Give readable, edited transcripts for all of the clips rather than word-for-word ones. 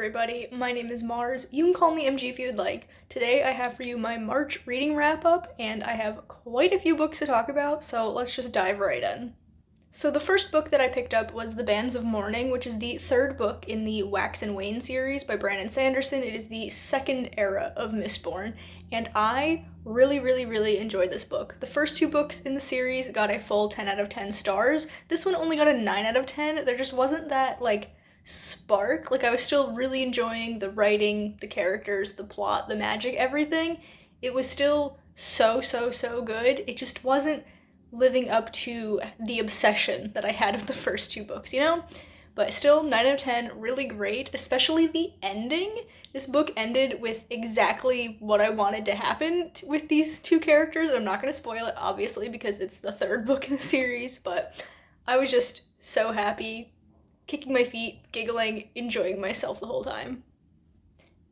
everybody. My name is Mars. You can call me MG if you'd like. Today I have for you my March reading wrap up, and I have quite a few books to talk about, so let's just dive right in. So the first book that I picked up was The Bands of Mourning, which is the third book in the Wax and Wayne series by Brandon Sanderson. It is the second era of Mistborn, and I really enjoyed this book. The first two books in the series got a full 10 out of 10 stars. This one only got a 9 out of 10. There just wasn't that, spark. I was still really enjoying the writing, the characters, the plot, the magic, everything. It was still so good. It just wasn't living up to the obsession that I had with the first two books, you know? But still, 9 out of 10, really great, especially the ending. This book ended with exactly what I wanted to happen with these two characters. I'm not going to spoil it, obviously, because it's the third book in the series, but I was just so happy, kicking my feet, giggling, enjoying myself the whole time.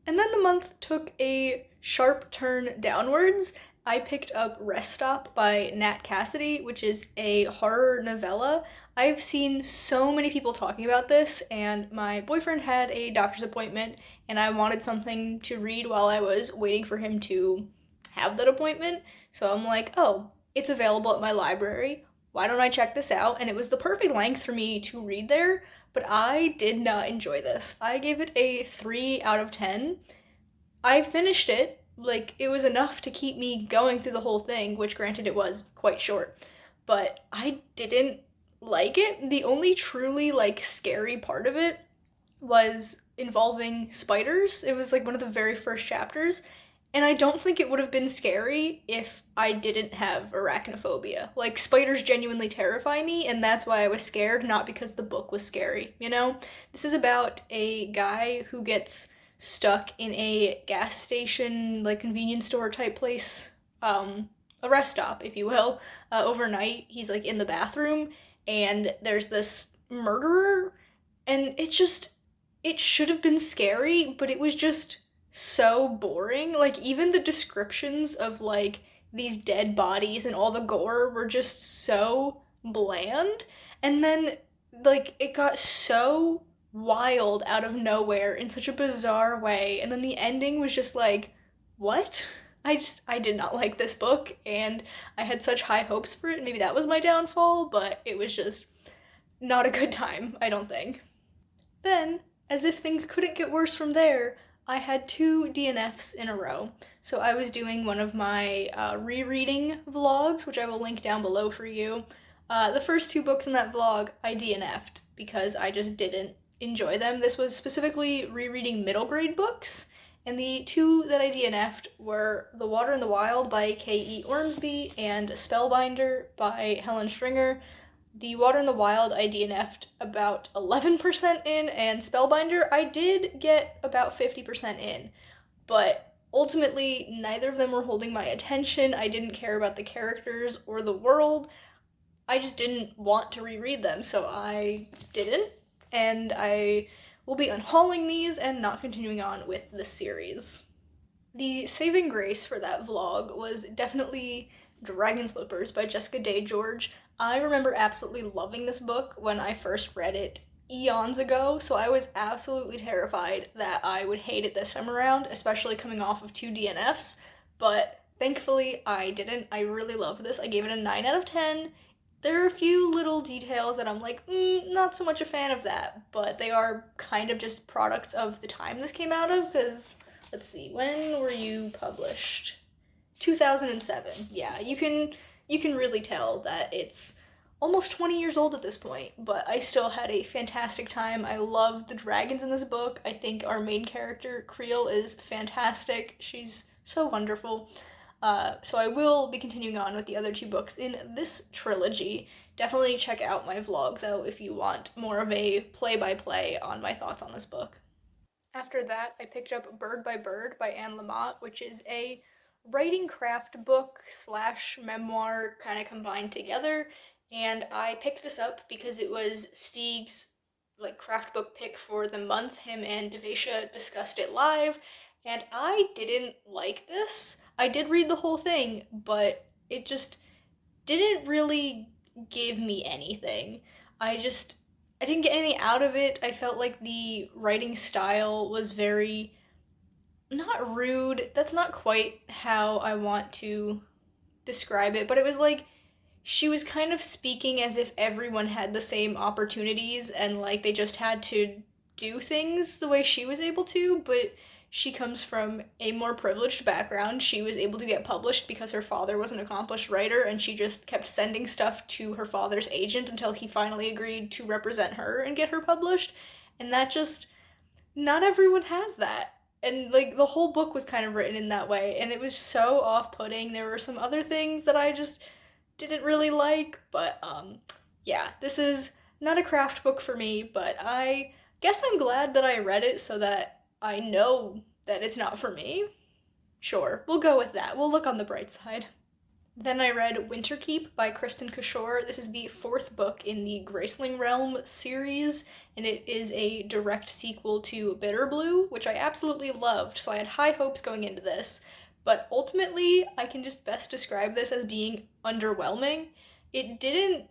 And then the month took a sharp turn downwards. I picked up Rest Stop by Nat Cassidy, which is a horror novella. I've seen so many people talking about this, and my boyfriend had a doctor's appointment, and I wanted something to read while I was waiting for him to have that appointment. So I'm like, oh, it's available at my library. Why don't I check this out? And it was the perfect length for me to read there, but I did not enjoy this. I gave it a 3 out of 10. I finished it. It was enough to keep me going through the whole thing, which granted it was quite short, but I didn't like it. The only truly, scary part of it was involving spiders. It was, one of the very first chapters, and I don't think it would have been scary if I didn't have arachnophobia. Spiders genuinely terrify me, and that's why I was scared, not because the book was scary, you know? This is about a guy who gets stuck in a gas station, convenience store type place, a rest stop, if you will, overnight. He's, in the bathroom, and there's this murderer, and it should have been scary, but it was just so boring. Even the descriptions of, these dead bodies and all the gore were just so bland. And then, it got so wild out of nowhere in such a bizarre way. And then the ending was just what? I did not like this book, and I had such high hopes for it. Maybe that was my downfall, but it was just not a good time, I don't think. Then, as if things couldn't get worse from there, I had two DNFs in a row. So I was doing one of my rereading vlogs, which I will link down below for you. The first two books in that vlog I DNF'd because I just didn't enjoy them. This was specifically rereading middle grade books, and the two that I DNF'd were The Water in the Wild by K.E. Ormsby and Spellbinder by Helen Stringer. The Water in the Wild I DNF'd about 11% in, and Spellbinder I did get about 50% in, but ultimately neither of them were holding my attention. I didn't care about the characters or the world. I just didn't want to reread them, so I didn't, and I will be unhauling these and not continuing on with the series. The saving grace for that vlog was definitely Dragon Slippers by Jessica Day George. I remember absolutely loving this book when I first read it eons ago, so I was absolutely terrified that I would hate it this time around, especially coming off of two DNFs, but thankfully I didn't. I really love this. I gave it a 9 out of 10. There are a few little details that I'm not so much a fan of that, but they are kind of just products of the time this came out of, because, let's see, when were you published? 2007. Yeah, you can really tell that it's almost 20 years old at this point, but I still had a fantastic time. I love the dragons in this book. I think our main character, Creel, is fantastic. She's so wonderful. So I will be continuing on with the other two books in this trilogy. Definitely check out my vlog, though, if you want more of a play-by-play on my thoughts on this book. After that, I picked up Bird by Bird by Anne Lamott, which is a writing craft book slash memoir kind of combined together, and I picked this up because it was Stieg's craft book pick for the month. Him and Devesha discussed it live, and I didn't like this. I did read the whole thing, but it just didn't really give me anything. I just I didn't get anything out of it. I felt like the writing style was very, not rude. That's not quite how I want to describe it, but it was like she was kind of speaking as if everyone had the same opportunities and like they just had to do things the way she was able to, but she comes from a more privileged background. She was able to get published because her father was an accomplished writer and she just kept sending stuff to her father's agent until he finally agreed to represent her and get her published. And that just, not everyone has that. And like the whole book was kind of written in that way and it was so off-putting. There were some other things that I just didn't really like, but yeah, this is not a craft book for me, but I guess I'm glad that I read it so that I know that it's not for me. Sure, we'll go with that. We'll look on the bright side. Then I read Winterkeep by Kristen Cashore. This is the fourth book in the Graceling Realm series, and it is a direct sequel to Bitter Blue, which I absolutely loved, so I had high hopes going into this. But ultimately, I can just best describe this as being underwhelming. It didn't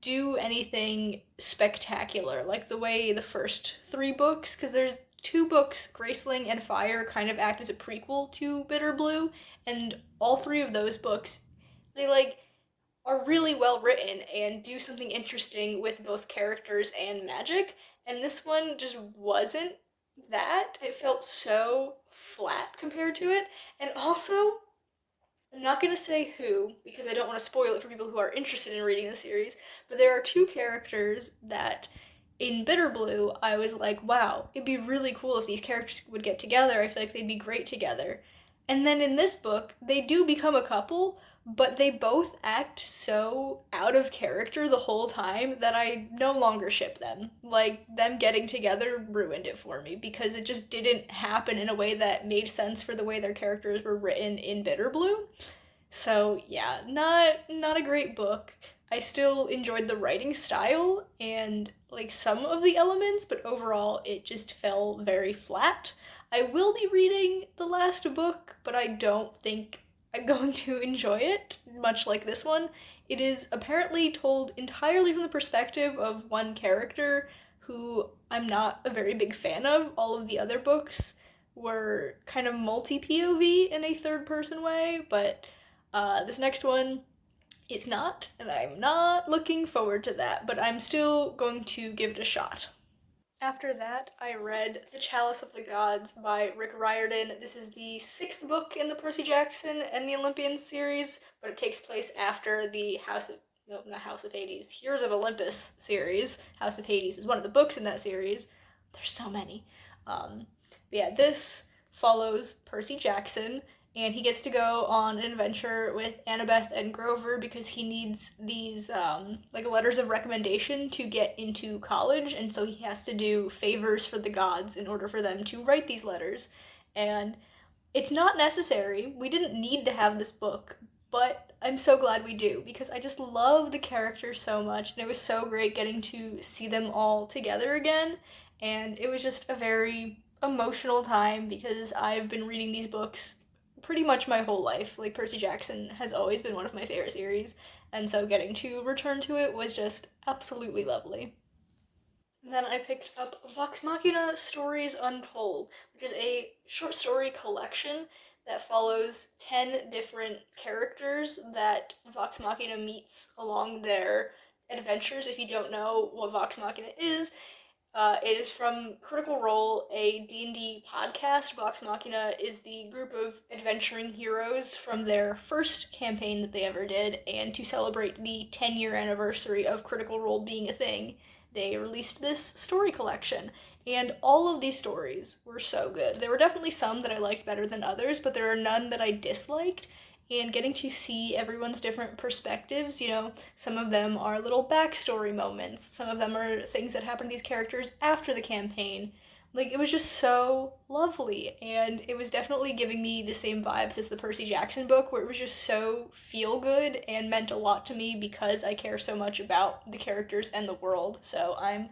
do anything spectacular like the way the first three books, because there's two books, Graceling and Fire, kind of act as a prequel to Bitter Blue, and all three of those books, they like are really well written and do something interesting with both characters and magic. And this one just wasn't that. It felt so flat compared to it. And also, I'm not going to say who because I don't want to spoil it for people who are interested in reading the series, but there are two characters that in Bitter Blue I was like, wow, it'd be really cool if these characters would get together. I feel like they'd be great together. And then in this book, they do become a couple, but they both act so out of character the whole time that I no longer ship them. Like, them getting together ruined it for me because it just didn't happen in a way that made sense for the way their characters were written in Bitter Blue. So yeah, not a great book. I still enjoyed the writing style and like some of the elements, but overall it just fell very flat. I will be reading the last book, but I don't think I'm going to enjoy it, much like this one. It is apparently told entirely from the perspective of one character who I'm not a very big fan of. All of the other books were kind of multi POV in a third person way, but this next one is not, and I'm not looking forward to that, but I'm still going to give it a shot. After that, I read The Chalice of the Gods by Rick Riordan. This is the sixth book in the Percy Jackson and the Olympians series, but it takes place after the House of, no, not House of Hades, Heroes of Olympus series. House of Hades is one of the books in that series. There's so many. But yeah, this follows Percy Jackson, and he gets to go on an adventure with Annabeth and Grover because he needs these like letters of recommendation to get into college, and so he has to do favors for the gods in order for them to write these letters. And it's not necessary. We didn't need to have this book, but I'm so glad we do because I just love the characters so much, and it was so great getting to see them all together again. And it was just a very emotional time because I've been reading these books pretty much my whole life. Like, Percy Jackson has always been one of my favorite series, and so getting to return to it was just absolutely lovely. Then I picked up Vox Machina Stories Untold, which is a short story collection that follows 10 different characters that Vox Machina meets along their adventures. If you don't know what Vox Machina is, it is from Critical Role, a D&D podcast. Vox Machina is the group of adventuring heroes from their first campaign that they ever did, and to celebrate the 10-year anniversary of Critical Role being a thing, they released this story collection. And all of these stories were so good. There were definitely some that I liked better than others, but there are none that I disliked. And getting to see everyone's different perspectives, some of them are little backstory moments, some of them are things that happen to these characters after the campaign. Like, it was just so lovely, and it was definitely giving me the same vibes as the Percy Jackson book, where it was just so feel good and meant a lot to me because I care so much about the characters and the world. So I'm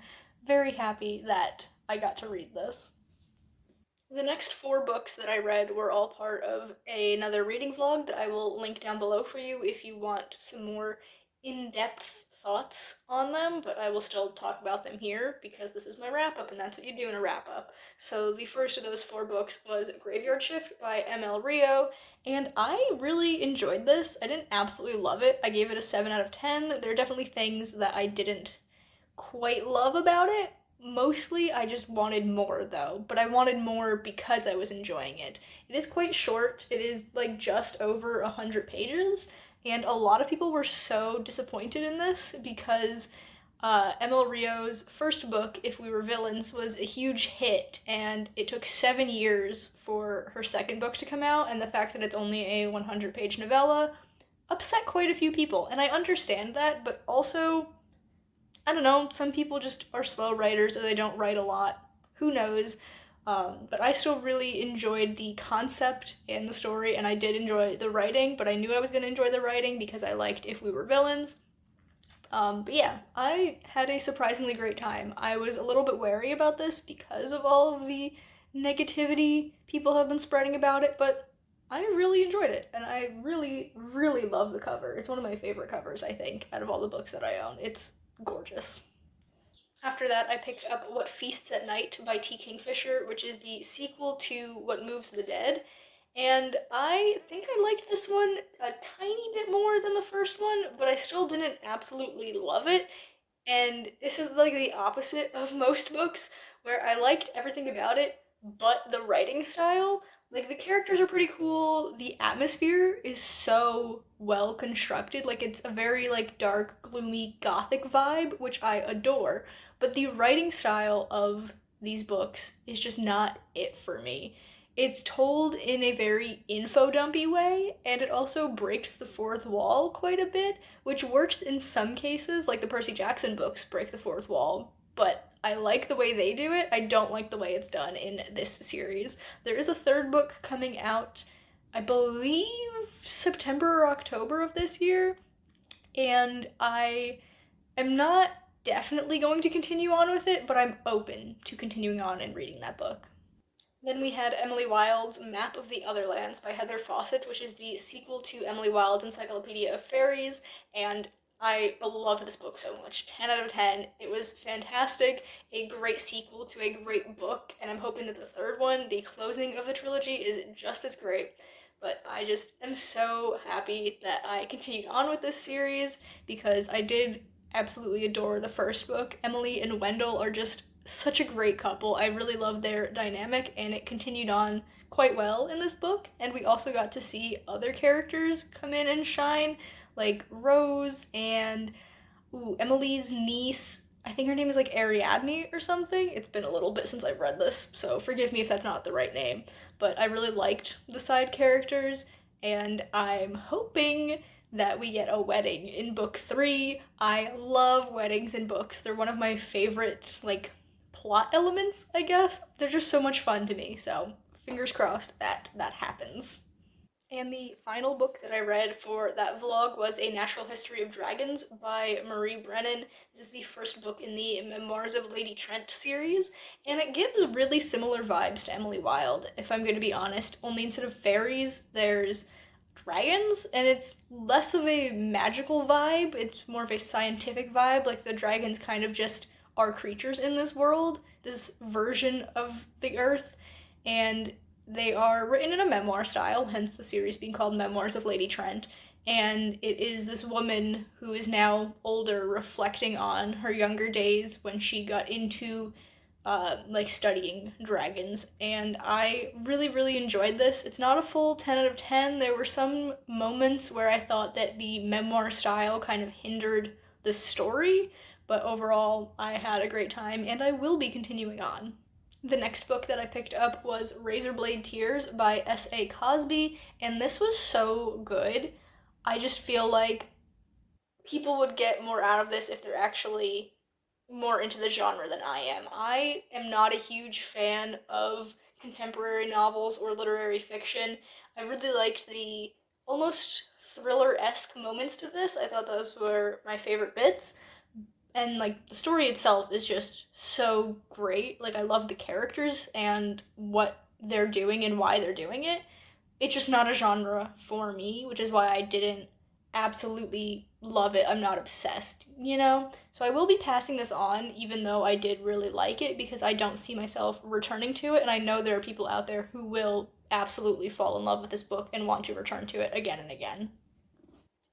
very happy that I got to read this. The next four books that I read were all part of another reading vlog that I will link down below for you if you want some more in depth thoughts on them, but I will still talk about them here because this is my wrap up and that's what you do in a wrap up. So the first of those 4 books was Graveyard Shift by ML Rio, and I really enjoyed this. I didn't absolutely love it. I gave it a 7 out of 10. There are definitely things that I didn't quite love about it. Mostly, I just wanted more though, but I wanted more because I was enjoying it. It is quite short, it is like just over 100 pages, and a lot of people were so disappointed in this because ML Rio's first book, If We Were Villains, was a huge hit, and it took 7 years for her second book to come out, and the fact that it's only a 100-page novella upset quite a few people, and I understand that, but also I don't know, some people just are slow writers or they don't write a lot. Who knows? But I still really enjoyed the concept and the story, and I did enjoy the writing, but I knew I was going to enjoy the writing because I liked If We Were Villains. But yeah, I had a surprisingly great time. I was a little bit wary about this because of all of the negativity people have been spreading about it, but I really enjoyed it, and I really, really love the cover. It's one of my favorite covers, I think, out of all the books that I own. It's gorgeous. After that, I picked up What Feasts at Night by T. Kingfisher, which is the sequel to What Moves the Dead. And I think I liked this one a tiny bit more than the first one, but I still didn't absolutely love it. And this is like the opposite of most books, where I liked everything about it, but the writing style. Like, the characters are pretty cool, the atmosphere is so well constructed, like, it's a very, like, dark, gloomy, gothic vibe, which I adore, but the writing style of these books is just not it for me. It's told in a very info dumpy way, and it also breaks the fourth wall quite a bit, which works in some cases, like the Percy Jackson books break the fourth wall, but I like the way they do it. I don't like the way it's done in this series. There is a third book coming out, I believe September or October of this year, and I am not definitely going to continue on with it, but I'm open to continuing on and reading that book. Then we had Emily Wilde's Map of the Otherlands by Heather Fawcett, which is the sequel to Emily Wilde's Encyclopedia of Fairies, and I love this book so much. 10 out of 10. It was fantastic, a great sequel to a great book, and I'm hoping that the third one, the closing of the trilogy, is just as great. But I just am so happy that I continued on with this series because I did absolutely adore the first book. Emily and Wendell are just such a great couple. I really love their dynamic, and it continued on quite well in this book. And we also got to see other characters come in and shine, like Rose and Emily's niece. I think her name is like Ariadne or something. It's been a little bit since I've read this, so forgive me if that's not the right name. But I really liked the side characters, and I'm hoping that we get a wedding in book 3. I love weddings in books. They're one of my favorite, like, plot elements, I guess. They're just so much fun to me, so fingers crossed that that happens. And the final book that I read for that vlog was A Natural History of Dragons by Marie Brennan. This is the first book in the Memoirs of Lady Trent series, and it gives really similar vibes to Emily Wilde, if I'm going to be honest, only instead of fairies, there's dragons, and it's less of a magical vibe, it's more of a scientific vibe, like the dragons kind of just are creatures in this world, this version of the earth, and they are written in a memoir style, hence the series being called Memoirs of Lady Trent, and it is this woman who is now older reflecting on her younger days when she got into like studying dragons, and I really, really enjoyed this. It's not a full 10 out of 10. There were some moments where I thought that the memoir style kind of hindered the story, but overall, I had a great time, and I will be continuing on. The next book that I picked up was Razorblade Tears by S.A. Cosby, and this was so good. I just feel like people would get more out of this if they're actually more into the genre than I am. I am not a huge fan of contemporary novels or literary fiction. I really liked the almost thriller-esque moments to this. I thought those were my favorite bits, and like the story itself is just so great. Like, I love the characters and what they're doing and why they're doing it. It's just not a genre for me, which is why I didn't absolutely love it. I'm not obsessed, you know? So I will be passing this on, even though I did really like it, because I don't see myself returning to it, and I know there are people out there who will absolutely fall in love with this book and want to return to it again and again.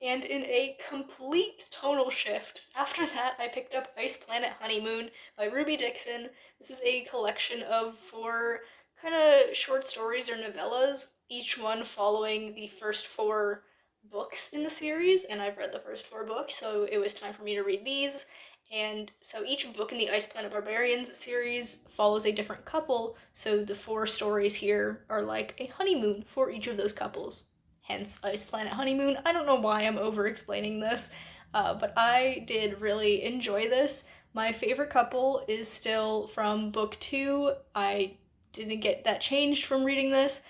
And in a complete tonal shift, after that, I picked up Ice Planet Honeymoon by Ruby Dixon. This is a collection of four kind of short stories or novellas, each one following the first four books in the series. And I've read the first four books, so it was time for me to read these. And so each book in the Ice Planet Barbarians series follows a different couple, so the four stories here are like a honeymoon for each of those couples, hence Ice Planet Honeymoon. I don't know why I'm over explaining this, but I did really enjoy this. My favorite couple is still from book two. I didn't get that changed from reading this.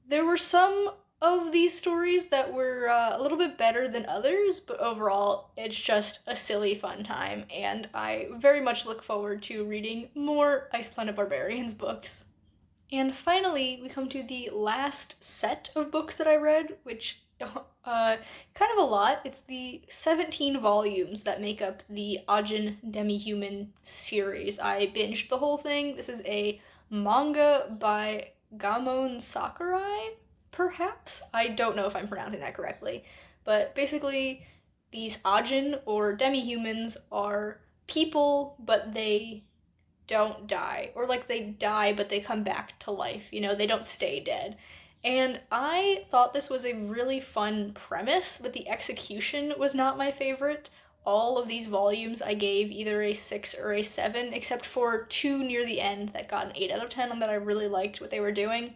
There were some of these stories that were a little bit better than others, but overall, it's just a silly fun time, and I very much look forward to reading more Ice Planet Barbarians books. And finally, we come to the last set of books that I read, which kind of a lot. It's the 17 volumes that make up the Ajin Demi-Human series. I binged the whole thing. This is a manga by Gamon Sakurai, perhaps? I don't know if I'm pronouncing that correctly. But basically, these Ajin or demi-humans are people, but they don't die, or like they die but they come back to life, you know, they don't stay dead. And I thought this was a really fun premise, but the execution was not my favorite. All of these volumes I gave either a 6 or a 7, except for two near the end that got an 8 out of 10 and that I really liked what they were doing.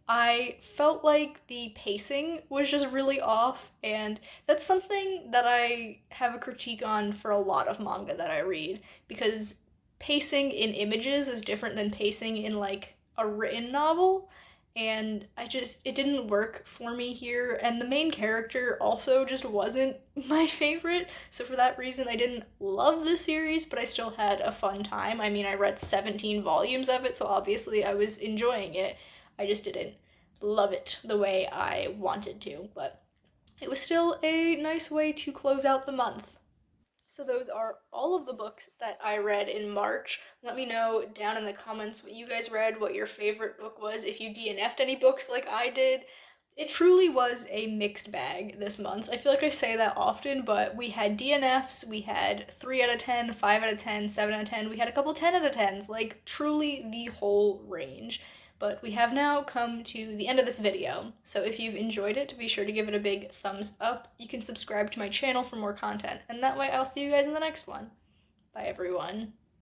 I felt like the pacing was just really off, and that's something that I have a critique on for a lot of manga that I read, because pacing in images is different than pacing in like a written novel, and it didn't work for me here, and the main character also just wasn't my favorite. So for that reason, I didn't love the series, but I still had a fun time. I mean, I read 17 volumes of it, so obviously I was enjoying it. I just didn't love it the way I wanted to, but it was still a nice way to close out the month. So those are all of the books that I read in March. Let me know down in the comments what you guys read, what your favorite book was, if you DNF'd any books like I did. It truly was a mixed bag this month. I feel like I say that often, but we had DNFs, we had 3 out of 10, 5 out of 10, 7 out of 10, we had a couple 10 out of 10s, like truly the whole range. But we have now come to the end of this video, so if you've enjoyed it, be sure to give it a big thumbs up. You can subscribe to my channel for more content, and that way I'll see you guys in the next one. Bye everyone.